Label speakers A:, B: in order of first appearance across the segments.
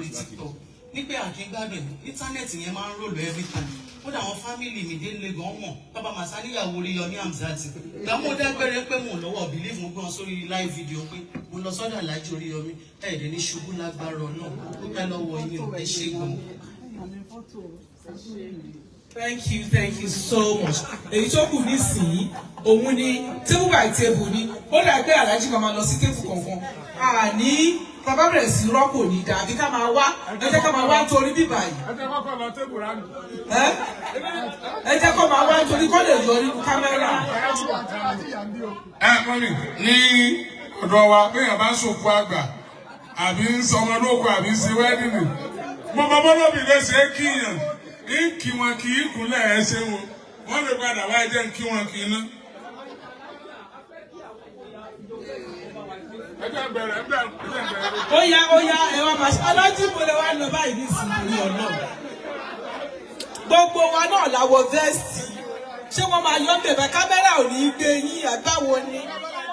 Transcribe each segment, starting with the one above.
A: lórí TikTok nígbà àkíngbádùn íńtánẹ́ẹ̀tì yẹn máa ń rò lọ every time kódà àwọn fámìlì mi délé gan mọ̀ bàbá màsá níyàwó Oríyọmí Hamzat ìgbàmú dágbére pé mò ń lọ́wọ́ believe mo gbọ́n sórí live video pé mo lọ sọ́dọ̀ Aláàjì Oríyọmí ẹ̀ẹ́dẹ̀ ní ṣubú lágbára náà ó pẹ́ lọ́wọ́ yín ò ẹ ṣé gan.
B: Thank you so much. Èyí tó kù nísìnyí òun ni table by table ni ó dà pé Aláàjì kan máa lọ sí table kankan àní bàbá bẹ̀rẹ̀ sí rọ́pò ní dàbí ká máa wá ẹ jẹ́ ká máa wá torí bíbà yìí. Ẹ jẹ́ kó máa wá torí kó lè yọ nínú kámẹ́rà.
C: Mọ́mí ní ọ̀dọ̀ wa péyàn bá ṣòkú àgbà àbí ń sọmọ lóko àbí ń ṣe wẹ́dìnì mo bọ́ bọ́lọ́bì lè ṣe é kíyàn ń kí wọn kì í kúnlẹ̀ ẹ ṣe wọn wọ́n lè padà wá jẹ́ ń kí wọn kì í ná.
B: Ó yá ẹ wá máa ṣe Aláàjì mo lè wá lọ báyìí ní ìsìnkú ọ̀nà. Gbogbo wa náà làwọ̀ vẹ́ẹ̀sì. Ṣé wọ́n máa yọ bẹ̀bẹ̀ kámẹ́rà ò ní gbé yín àgbáwo ni?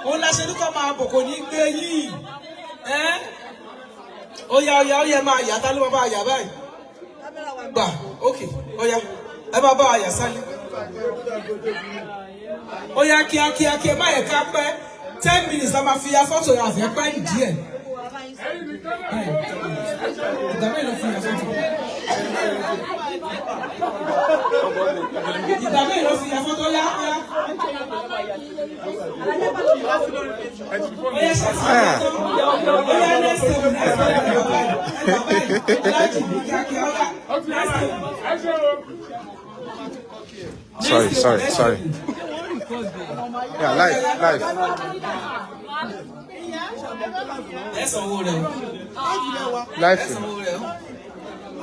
B: Òun la ṣe ní kó máa bọ̀ kò ní gbé yín. Ó yá máa yà tá ló máa bá yà báyìí. Gbà ókè ó yá ẹ máa bá wa yà sálẹ̀. Ó yá kíákíá kí ẹ má yẹ ká pẹ́ 10 minutes la máa fi ya fọ́tò yà fẹ́ pẹ́ ìdí ẹ̀. Ìdàmẹ́ ló fi yà fọ́tò. Ìdàmẹ́ ló fi yà fọ́tò yá. Ó yá ṣe sí ọ̀tọ̀. Ó yá nẹ́sẹ̀
D: Sorry. Yeah, live. Live.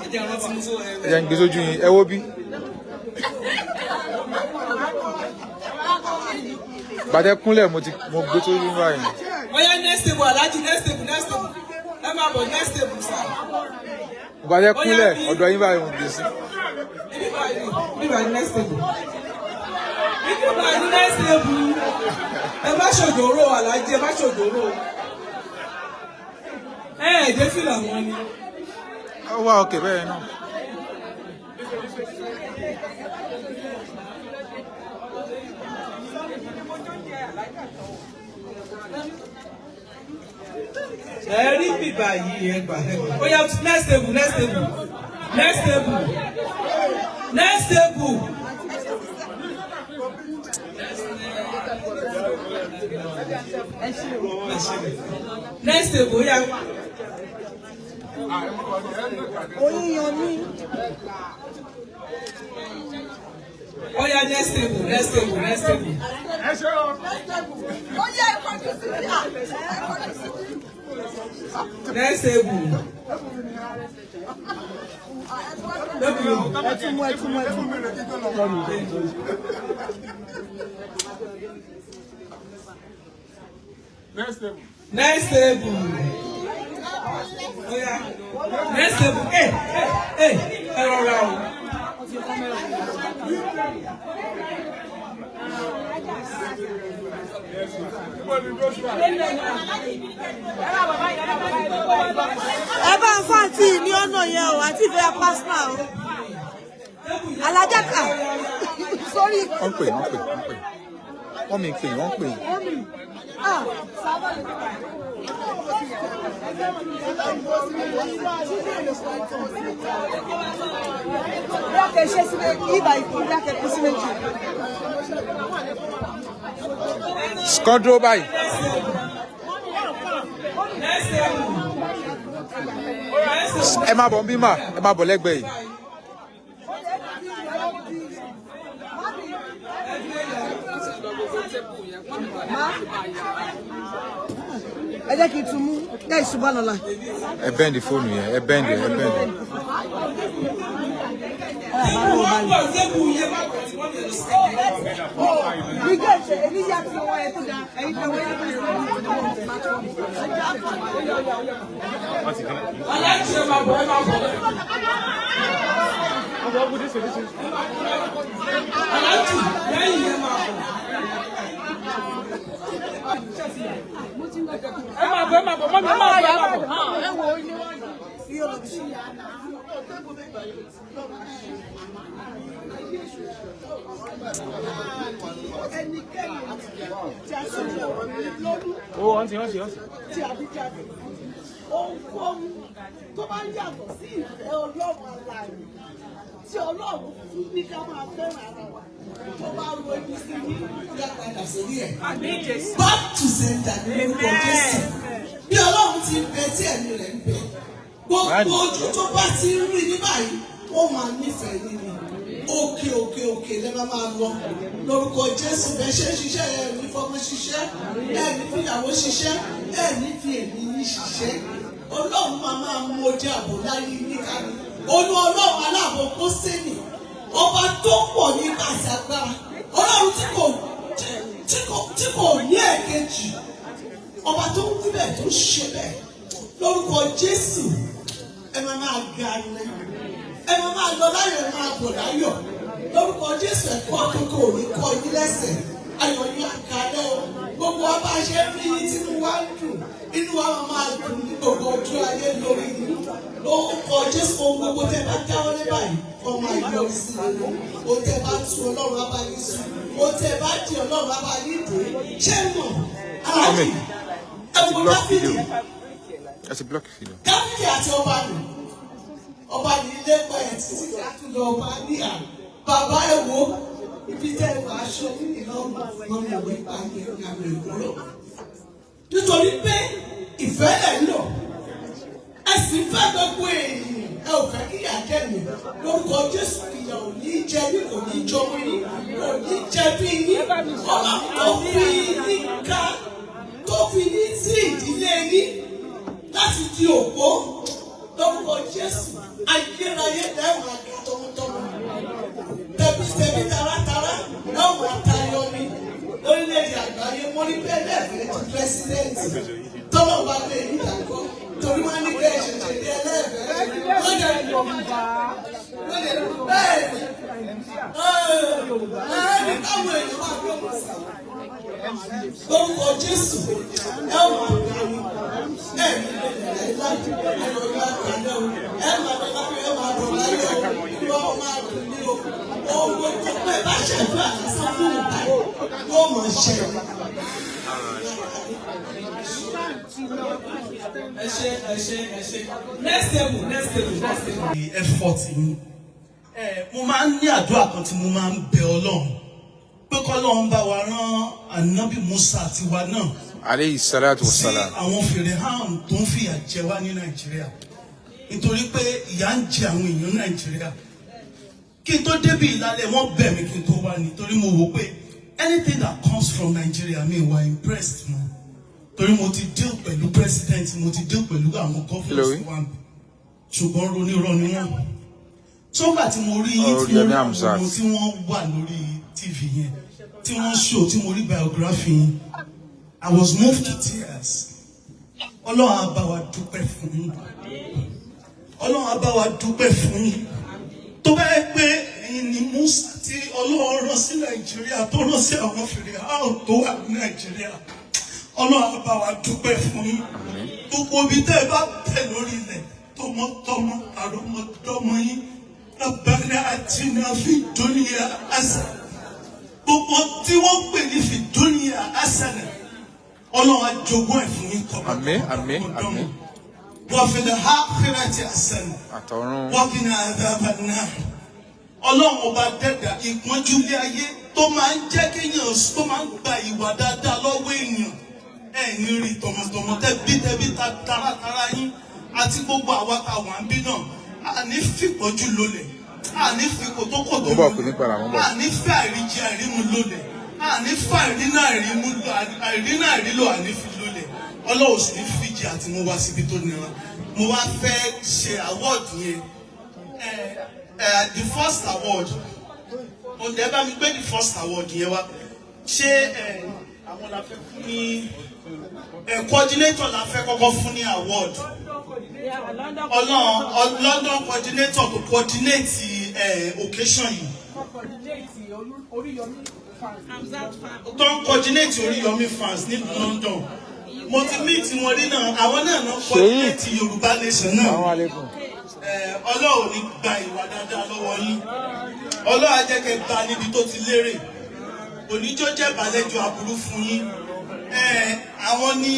D: Ẹ jẹ́ ń gbé sójú yín, ẹ wó bí. Bàtẹ́ kúnlẹ̀ mo gbé sójú yín báyìí.
B: Ó yá next table Aláàjì next table. Ẹ máa bọ̀ next table sá.
D: Bàtẹ́ kúnlẹ̀ ọ̀dọ̀ yín báyìí mo gbé sí.
B: Nígbà ní next table. Nígbà ní next table. Ẹ má ṣòjòrò Aláàjì ẹ má ṣòjòrò. Ẹ̀ẹ́dẹ́ fìlà wọn ni.
D: Ó wá òkè bẹ́ẹ̀ náà.
B: Ẹ rí bíbá yìí ẹ gbà. Ó yá next table. Next table yá.
E: Oríyọmí.
B: Ó yá next table.
E: Ó yẹ ìkọ́jú sí
B: Next table. Next table. Oh yeah. Next table. Hey. Around.
E: ẹ bá ń fà tí ní ọ̀nà yẹn o àti ìfẹ́ pásítà o alájàkà sórí.
D: Wọ́n pè. Wọ́n mi pè.
E: Dákẹ́ ṣe sí méjì ìbà ìkó dákẹ́ kú sí méjì.
D: Skọ́dúró báyìí. Ẹ máa bọ̀ ń bí mà, ẹ máa bọ̀ lẹ́gbẹ̀ẹ́ yìí.
E: Ẹ jẹ́ kí n tún mú ẹ̀ ṣùgbọ́n lọ́la.
D: Ẹ bẹ́ǹdì fóònù yẹn, ẹ bẹ́ǹdì.
E: Nígbà tí èmi yà ti wọ́n ẹ̀ tó dá ẹ̀yin tó wọ́n yà tó dá.
B: Aláàjì ẹ máa bọ̀. Aláàjì lẹ́yìn ẹ máa bọ̀. Ẹ máa bọ̀.
E: bí olóbi ṣe.
D: Ó wọ́n ti.
E: Tí a bí jáde, ohunkóhun tó bá yàtọ̀ sí ìfẹ́ Ọlọ́run alààyè tí Ọlọ́run fún ní ká máa fẹ́ràn ara wa tó bá ro ibi sí ní ìyàpadà sórí ẹ̀. Back to center ní orúkọ Jésù. Bí Ọlọ́run ti bẹ tí ẹ̀mí rẹ̀ ń bẹ, gbogbo ojú tó bá ti ń rí ní báyìí, ó máa nífẹ̀ẹ́ nínú. Òkè lẹ́ máa lọ lórúkọ Jésù. Bẹ́ẹ̀ ṣe ń ṣiṣẹ́ ẹ̀ ní fọmọ ṣiṣẹ́, ẹ̀ ní fìyàwó ṣiṣẹ́, ẹ̀ ní fi èmi ní ṣiṣẹ́. Ọlọ́run máa mú ojú àbò láyé níkà ní. Ọlọ́run aláàbò Pósẹ́nì, ọba tó pọ̀ ní àṣàgbára, Ọlọ́run tí kò ní ẹ̀kejì, ọba tó ń wí bẹ́ẹ̀ tó ṣe bẹ́ẹ̀ lórúkọ Jésù. Ẹ máa ga ni. Ẹ máa lọ láyọ̀, ẹ máa bọ̀ láyọ̀ lórúkọ Jésù. Ẹ̀kọ́ àkókò ò ní kọ́ yín lẹ́sẹ̀, ayọ̀ yín àkàlẹ́ o. Gbogbo wa bá ṣe ń rí yín tí mo wá ń dùn, inú wa máa dùn ní gbogbo ojú ayé lórí yín lórúkọ Jésù. Ohun gbogbo tẹ́ bá dáwọ́ lé báyìí ọmọ àyọrí sí i. O tẹ́ bá tu Ọlọ́run abáyé sùn, o tẹ́ bá di Ọlọ́run abáyé dé. Ṣé mọ̀ aláàjì ẹ̀wọ̀n Dáfídì? Dáfídì àti ọba nù. Ọba ní ilé pẹ̀ títí látúndọ̀ ọba ní à. Bàbá ẹ̀ wo ibi tẹ́ ẹ̀ máa ṣọ nínú ìlọ́run lọ́mọ ìwé pàdé ìyàwó ìgbòrò. Nítorí pé ìfẹ́ ẹ̀ lọ, ẹ sì fẹ́ gbogbo èèyàn, ẹ ò fẹ́ kí ìyà jẹ mí. Lórúkọ Jésù ìyà ò ní jẹ mí, kò ní jọmọ yín, kò ní jẹ bí yín. Ọlọ́run tó fi yín ká, tó fi yín sí ìdílé yín láti di òpó. Lórúkọ Jésù ayérayé lẹ́wọ̀n àgbà tọmọtọmọ. Tẹ̀bítẹ̀bí taratara lẹ́wọ̀n àtayọ mi. Orílẹ̀-èdè àgbáyé mo ní bẹ́ẹ̀ lẹ́ẹ̀fẹ́ ti pírẹ́sídẹ́ǹtì. Tọ́lọ̀ wá lé ìdàgbọ́ torí wọ́n ní bẹ́ẹ̀ ṣẹ̀ṣẹ̀ dé ẹlẹ́ẹ̀fẹ́. Lọ́dẹ̀ Yorùbá. Lọ́dẹ̀ bẹ́ẹ̀ ni. Ẹni káwọn èèyàn máa gbé ọmọ sí. Lórúkọ Jésù lẹ́wọ̀n àgbà mi. Ẹ̀mí lè láti ẹ̀rọ ìlà kàlẹ́ o. Ẹ máa bẹ lábẹ́ ẹ máa dùn láyé o. Ìlú ọmọ máa dùn ní o. Owó tó pẹ́ bá ṣẹ̀dú àtàsán fún ìgbà yóò mọ̀ ṣe.
B: Ẹ ṣé. Next table.
A: The effort mi. Mo máa ń ní àdúrà kan tí mo máa ń bẹ Ọlọ́run pé k'Ọlọ́run bá wa rán Ànábì Musa tiwa náà.
D: Alayhi salatu wassalam.
A: Sí àwọn fèrè hàn tó ń fìyà jẹ wá ní Nàìjíríà. Nítorí pé ìyà ń jẹ àwọn èèyàn Nàìjíríà. Kí n tó débi ìlàlẹ̀ wọ́n bẹ̀ mí kí n tó wá nítorí mo wò pé anything that comes from Nigeria mi wà impressed mo. Torí mo ti deal pẹ̀lú president, mo ti deal pẹ̀lú àwọn governors wa. Ṣùgbọ́n ronírọ́ ni wọ́n. Sọ́gbà tí mo rí yín tí mo rí àwọn tí wọ́n wà lórí TV yẹn, tí wọ́n show, tí mo rí biography yẹn, I was moved to tears. Ọlọ́run á bá wa dúpẹ́ fún yín. Ọlọ́run á bá wa dúpẹ́ fún yín. Tó bá yẹ pé ẹ̀yin ni Musa tí Ọlọ́run rán sí Nàìjíríà tó rán sí àwọn fèrè áò tó wà ní Nàìjíríà. Ọlọ́run á bá wa dúpẹ́ fún yín. Gbogbo ibi tẹ́ ẹ bá tẹ̀ lórí ilẹ̀ tọmọtọmọ àrọmọdọ́mọ yín. Rabbana atina fid dunya hasana. Gbogbo tí wọ́n pè ní fid dunya hasana. Ọlọ́run á jogún ẹ̀ fún yín tọmọtọmọ.
D: Àmín.
A: Wa fil akhirati hasana. Wa qina adhaban nar. Ọlọ́run ọba dẹ́dà ìpọ́njú ilé ayé tó máa ń jẹ́ kéèyàn tó máa ń gba ìwà dáadáa lọ́wọ́ èèyàn. Ẹ̀yin rí tọmọtọmọ tẹbí taratara yín àti gbogbo àwa tá wà ń bí náà. A ní fìpọ́jú lólè. A ní fìkòtókòtò lólè. A ní fẹ́ àìríjẹ àìrímu lólè. A ní fẹ́ àìrínà àìrílò àní fi lólè. Ọlọ́run sì ní fìjì àti mo wá síbi tó nira. Mo wá fẹ́ ṣe award yẹn. The first award. Ọ̀dẹ̀ bá mi gbé the first award yẹn wá. Ṣé àwọn la fẹ́ fún ní coordinator la fẹ́ kọ́kọ́ fún ní award. London coordinator to coordinate occasion yìí. Don't coordinate Oriyomi fans ní London. mo ti meet wọn rí náà àwọn náà náà coordinate Yorùbá nation náà Ọlọ́run ní gba ìwà dáadáa lọ́wọ́ yín Ọlọ́run á jẹ́ kẹ́ bá níbi tó ti lérè oníjó jẹ́ ìbàlẹ́jọ aburú fún yín àwọn ni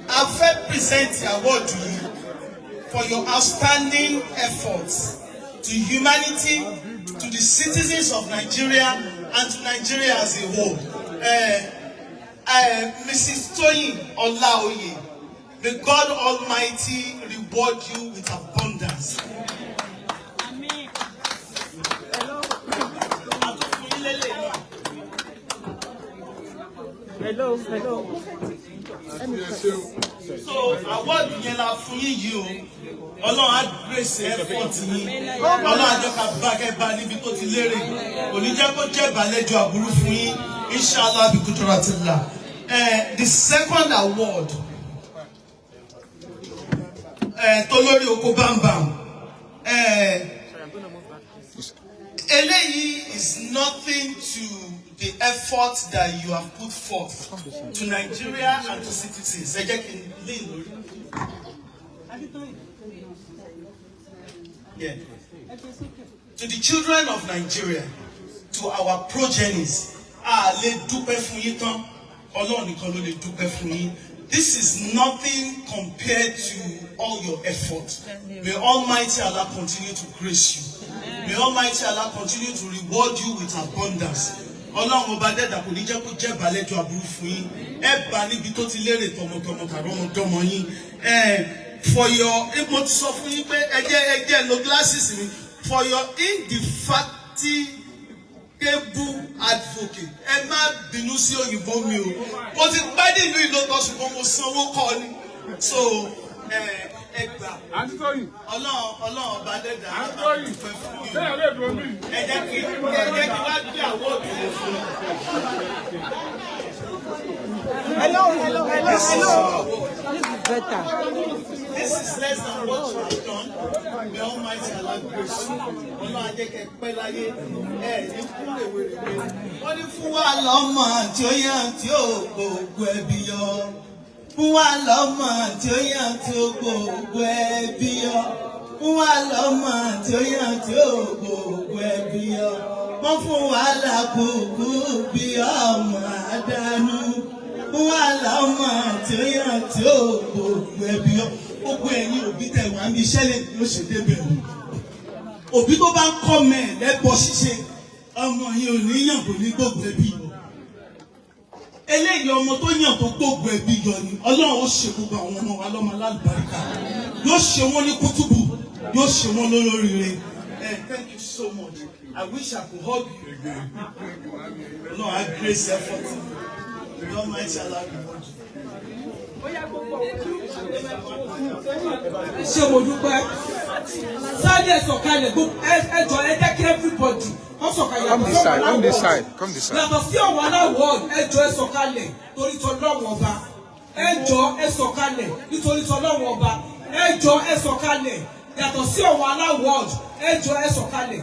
A: a fẹ́ present award yìí for your outstanding efforts to humanity, to the citizens of Nigeria and to Nigeria as a whole. Mrs. Toyin Olaoye, may God Almighty reward you with abundance.
E: Hello.
A: So award yẹn la fún yín yìí o Ọlọ́run á grace effort yín Ọlọ́run á jẹ́ ká bá kẹ́ bá níbi tó ti lérè kò ní jẹ́ kó jẹ́ ìbàlẹ́jọ aburú fún yín inshallah bi kudratillah. The second award Tolori Oko Bambam eléyìí is nothing to the effort that you have put forth to Nigeria and to citizens. Yeah. To the children of Nigeria, to our progenies, lè dúpẹ́ fún yín tán, Ọlọ́run nìkan ló lè dúpẹ́ fún yín. This is nothing compared to all your effort. May Almighty Allah continue to grace you. May Almighty Allah continue to reward you with abundance. Ọlọ́run ọba dẹ́dà kò ní jẹ́ kó jẹ́ ìbàlẹ́jọ aburú fún yín bá níbi tó ti lérè tọmọtọmọ tàbọmọdọmọ yín for your mo ti sọ fún yín pé ẹjẹ lo glasses mi for your indefatigable advocate má bínú sí òyìnbó mi o mo ti pẹ́ nínú ìlọ́tọ̀ ṣùgbọ́n mo sanwó kọ́ ni so ẹgbà Ọlọ́run ọba dẹ́dà dúpẹ́ fún yín ẹ jẹ́ kí wá gbé àwọn òdòdó fún un.
E: Hello. This is better.
A: This is less than what you have done. May Almighty Allah grace you. Ọlọ́run á jẹ́ kẹ́ pẹ́ láyé ní kúrò wèrèwé. Wọ́n ní fún wa lọ́mọ tí ó yàn tí ó gbogbo ẹbí yọ. Fún wa lọ́mọ tí ó yàn tí ó gbogbo ẹbí yọ. Fún wa lọ́mọ tí ó yàn tí ó gbogbo ẹbí yọ. Wọ́n fún wa lákòókò bí ọmọ àdánù. Fún wa lọ́mọ tí ó yàn tí ó gbogbo ẹbí yọ. Gbogbo ẹ̀yin òbí tẹ̀ wá ní iṣẹ́ lè ló ṣe débẹ̀ o. Òbí tó bá ń kọ́ mẹ́ lẹ́bọ̀ ṣíṣe ọmọ yìí ò ní yàn kò ní gbogbo ẹbí yọ. Eléyìí ọmọ tó yàn tó gbogbo ẹbí yọ ni Ọlọ́run ó ṣe gbogbo àwọn ọmọ wa lọ́mọ alálùbáríkà yóò ṣe wọ́n ní kútùbù yóò ṣe wọ́n lólóríire. Thank you so much. I wish I could hug you. No, I grace effort. The Almighty Allah reward you.
B: Ṣé mo dúpẹ́? Sunday sọ̀kalẹ̀ ẹjọ́ ẹ jẹ́ kí everybody wọ́n sọ̀kalẹ̀
D: Come this side.
B: Yàtọ̀ sí ọ̀wọ́ aláwọ̀ ẹjọ́ ẹ sọ̀kalẹ̀ torí tọ́lọ́wọ́ ọba. Ẹjọ́ ẹ sọ̀kalẹ̀ nítorí tọ́lọ́wọ́ ọba. Ẹjọ́ ẹ sọ̀kalẹ̀ yàtọ̀ sí ọ̀wọ́ aláwọ̀ ẹjọ́ ẹ sọ̀kalẹ̀.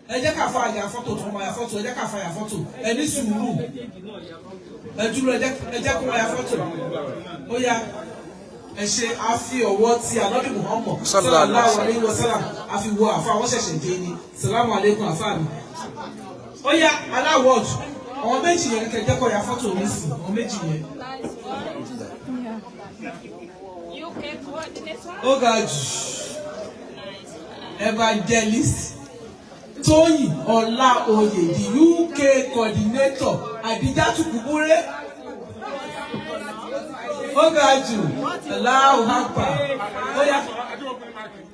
B: Ẹ jẹ́ ká fa àyà fọ́tò tó máa yà fọ́tò ẹ jẹ́ ká fa àyà fọ́tò ẹ ní sùúrù. Ẹ dúró ẹ jẹ́ kó máa yà fọ́tò. Ó yá ẹ ṣe àfi ọwọ́ tí Ànábì Muhammad sallallahu alaihi wasallam àfi wọ àfa àwọn ṣẹ̀ṣẹ̀ dé ni salamu alaikum àfa mi. Ó yá aláwọ̀ àwọn méjì yẹn kẹ̀kẹ́ jẹ́ kó ya fọ́tò mi sí àwọn méjì yẹn. Ó ga jù evangelist Tóyìn Ọláoyè the UK coordinator Àdìjátù Kúbúré. Ó ga jù Allahu Akbar.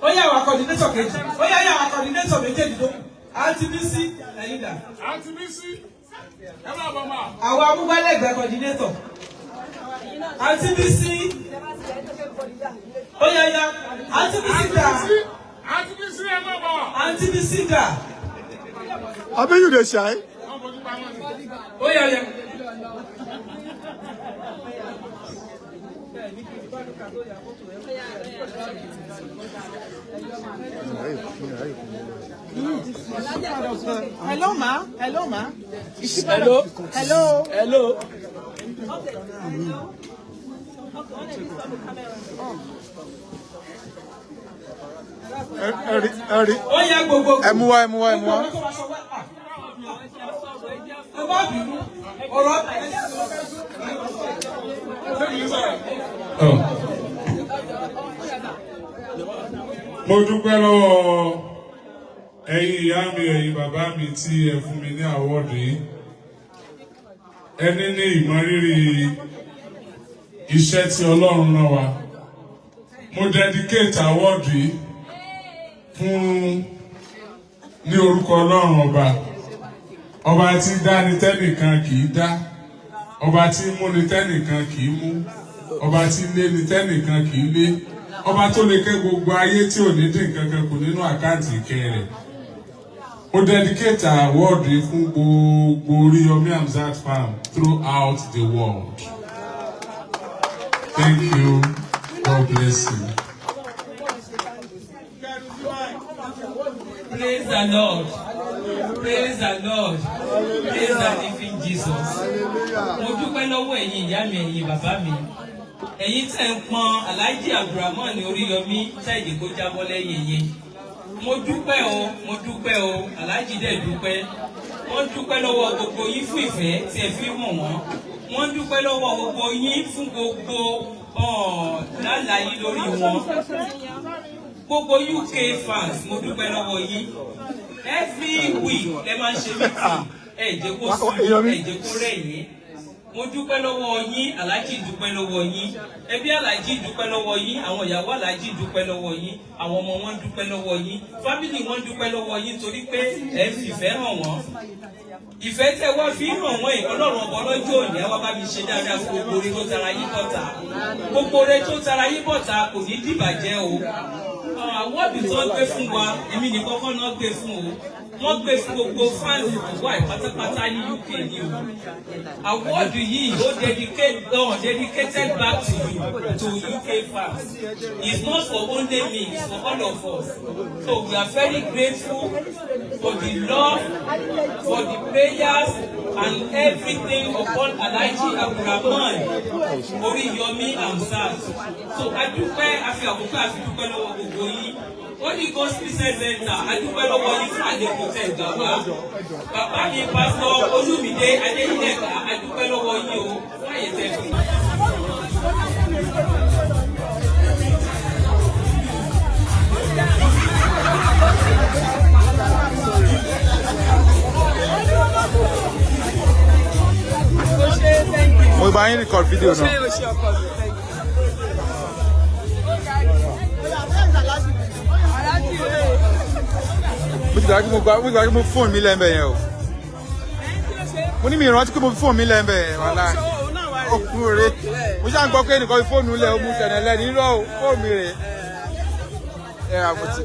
B: Ó yá wa coordinator kejì. Ó yá wa coordinator méjèèjì tó. Àǹtí Bísí ẹ̀yin dà.
C: Àǹtí Bísí ẹ máa bọ̀ máa.
B: Àwọn amúgbálẹ́gbẹ̀ẹ́ coordinator. Àǹtí Bísí. Ó yá Àǹtí Bísí dà.
C: Àǹtí Bísí ẹ máa bọ̀.
B: Àǹtí Bísí dà.
D: Abi you dey shy?
B: Ó yá.
E: Hello, ma. Hello.
B: Ó yá gbogbo.
D: Ẹ mú wá.
B: Ẹ má bínú. Ọ̀rọ̀
C: mo dúpẹ́ lọ́wọ́ ẹ̀yin ìyá mi ẹ̀yin bàbá mi tí ẹ fún mi ní àwọ́dù yìí. Ẹni ní ìmọrírì iṣẹ́ tí Ọlọ́run rán wa. Mo dedicate àwọ́dù yìí fún ní orúkọ Ọlọ́run ọba tí dá ni tẹ́nìkan kì í dá, ọba tí mú ni tẹ́nìkan kì í mú, ọba tí lé ni tẹ́nìkan kì í lé, ọba tó lè ké gbogbo ayé tí ò ní dín kankan kù nínú àkáǹtì ìkẹ́ rẹ̀. Mo dedicate award fún gbogbo Oríyọmí Hamzat fam throughout the world. Thank you. God bless you.
B: Praise the Lord. Praise the Lord. Praise the living Jesus. Mo dúpẹ́ lọ́wọ́ ẹ̀yin ìyá mi, ẹ̀yin bàbá mi. Ẹ̀yin tẹ́ ń pọ́n Alhaji Abdulrahman Oríyọmí ṣáìdì kó jábọ́ lẹ́yìn yín. Mo dúpẹ́ o, Alhaji dẹ̀ dúpẹ́. Wọ́n dúpẹ́ lọ́wọ́ gbogbo yín fún ìfẹ́ tí ẹ fi hàn wọ́n. Wọ́n dúpẹ́ lọ́wọ́ gbogbo yín fún gbogbo lálàyé lórí wọn. Gbogbo UK fans, mo dúpẹ́ lọ́wọ́ yín. Every week lẹ máa ń ṣe meeting. Ẹ jẹ́ kó sùn, ẹ jẹ́ kó rẹ̀yìn. Mo dúpẹ́ lọ́wọ́ yín, Alhaji dúpẹ́ lọ́wọ́ yín, ẹbí Alhaji dúpẹ́ lọ́wọ́ yín, àwọn ìyàwó Alhaji dúpẹ́ lọ́wọ́ yín, àwọn ọmọ wọn dúpẹ́ lọ́wọ́ yín, fámìlì wọn dúpẹ́ lọ́wọ́ yín torí pé ẹ ń fìfẹ́ hàn wọ́n. Ìfẹ́ tẹ́ wá fi hàn wọ́n yìí, Ọlọ́run ọ̀bọ lọ́jọ́ òní ẹ wá bá mi ṣe dáadáa fún gbogbo oore tó tara yín bọ̀tà. Gbogbo oore tó tara yín bọ̀tà kò ní dìbàjẹ́ o. Àwọ́dù tó gbé fún wa, èmi ní kọ́kọ́ náà gbé fún o. Wọ́n gbé fún gbogbo fáìlì ìwà ìpátápátá ní UK ni o. Àwọ́dù yìí ó dedicated back to you, to UK fans. It's not for only me, it's for all of us. So we are very grateful for the love, for the prayers and everything upon Alhaji Abdulrahman Oríyọmí Hamzat. So adúpẹ́ àfi àkókò àfi dúpẹ́ lọ́wọ́ gbogbo yín. Holy Ghost Christian Center adúpẹ́ lọ́wọ́ yín fún àlékún tẹ̀ gbà wá. Bàbá mi pásítọ̀ Olúmídé Adéyínẹ̀ká adúpẹ́ lọ́wọ́ yín o fún àyè tẹ̀ fún.
D: Mo bá yín record video náà. Mo ti gbà kí mo fóònù mi lẹ́ńbẹ̀ yẹn o. Mo ní mi ìrántí pé mo fi fóònù mi lẹ́ńbẹ̀ yẹn wàhálà. Ọkùnrin rẹ̀. Mo ṣáà ń gbọ́ pé ẹnìkan fi fóònù lẹ̀ ó mú tẹ̀lé lẹ́ni irọ́ o fóònù mi rẹ̀. Ẹ àmọ́ ti.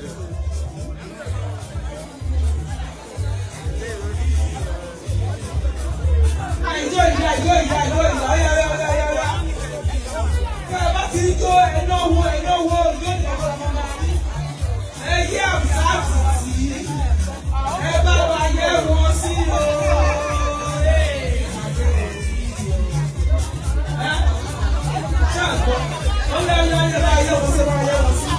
B: Ìjọ bá ti ń jó ẹnáwó yóò ní ọ̀rọ̀ ọmọ ẹ yí Hamzat sí ẹ bá wa yẹ wọn sí o. Ṣáàgbọ́ ó lé ayé wọn sí máa yẹ wọn sí.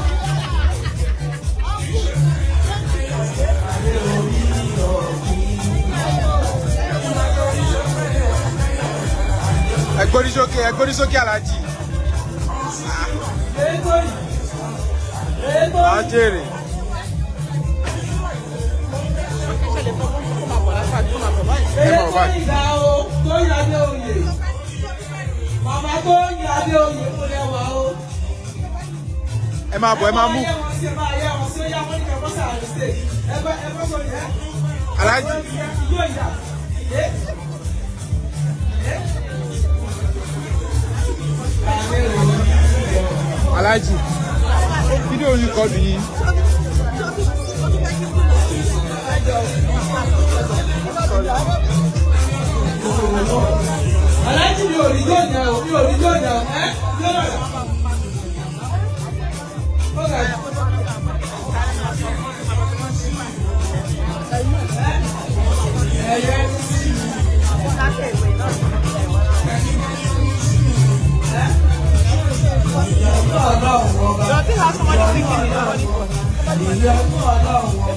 D: Ẹgbórí sókè Alhaji. Ajere. Ẹ máa bọ̀, ẹ máa mú. Alhaji. Alhaji, fídíò yìí kọ́ nìyí.
B: Alhaji mi ò rí jọ̀jà o, mi ò rí jọ̀jà o, ẹ́ yọ̀rọ̀. ìyọnú ọlọ́run